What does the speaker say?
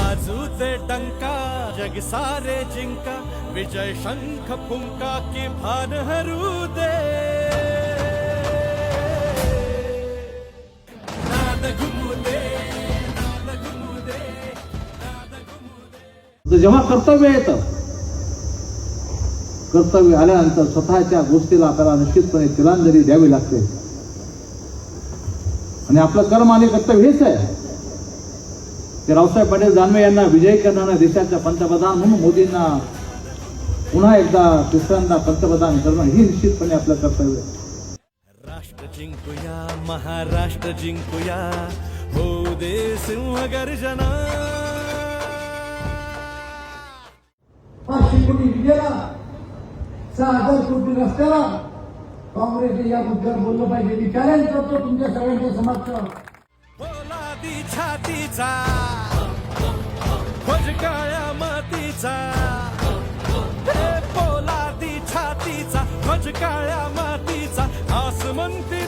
वाजू दे डंका जग सारे जिंका विजय शंख फुंका की भान हरू दे नाद घुमू दे नाद घुमू दे नाद घुमू दे। जेव्हा कर्तव्य येतं, कर्तव्य आल्यानंतर स्वतःच्या गोष्टीला आपल्याला निश्चितपणे तिलांजली द्यावी लागते आणि आपलं कर्म आणि कर्तव्य हेच आहे की रावसाहेब पाटील दानवे यांना विजयी करणाऱ्या देशाच्या पंतप्रधान म्हणून मोदींना पुन्हा एकदा तिसऱ्यांदा पंतप्रधान करणं ही निश्चितपणे आपलं कर्तव्य आहे। राष्ट्र जिंकूया महाराष्ट्र जिंकूया होऊ दे सिंह गर्जना। 500 कोटी विजेला 6,000 कोटी रस्त्याला काँग्रेसने या मुद्द्यावर बोललं पाहिजे। मी चॅलेंज करतो तुमच्या सगळ्यांच्या समक्ष, पोलादी छातीचा ध्वज काळ्या मातीचा पोलादी छातीचा ध्वज काळ्या मातीचा आसमंती